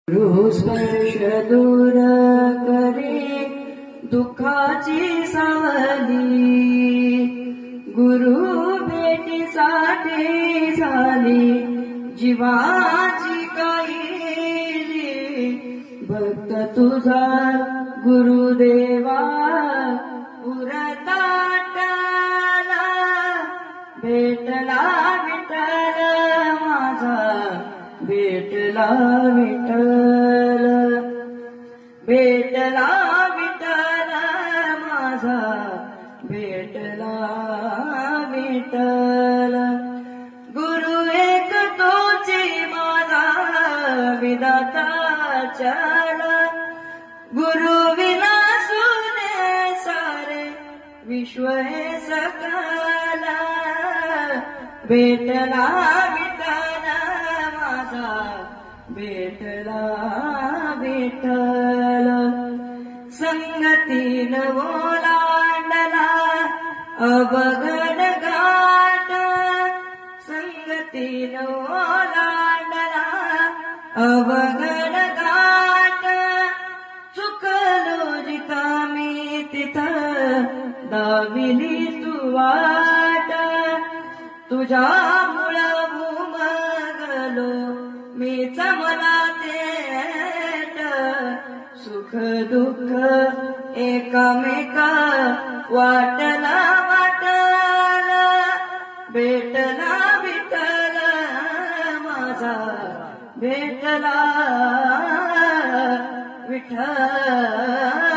स्पर्श दूर करे दुःखाची सावली, गुरु भेटीसाठी झाली जीवाची काहिली. भक्त तुझा गुरुदेवा उरताटला, भेटला विठ्ठल माझा, भेटला विठ्ठल, भेटला विठ्ठल माझा, भेटला विठ्ठल. गुरु एक तोची माझा विधाता चल, गुरु विना सुने सारे विश्व हे सकल. भेटला विठ्ठल माझा, भेटला विठ्ठल. संगतीन ओलांडला अवघड घाट, संगतीन ओलांडला अवघड घाट. चुकलो जिथा मी तिथं दाविली तू वाट, तुझ्यामुळं उमगलो मीच मला तेट. सुख दुःख एकामेका वाटला वाटला, भेटला विठ्ठल माझा, भेटला विठ्ठल.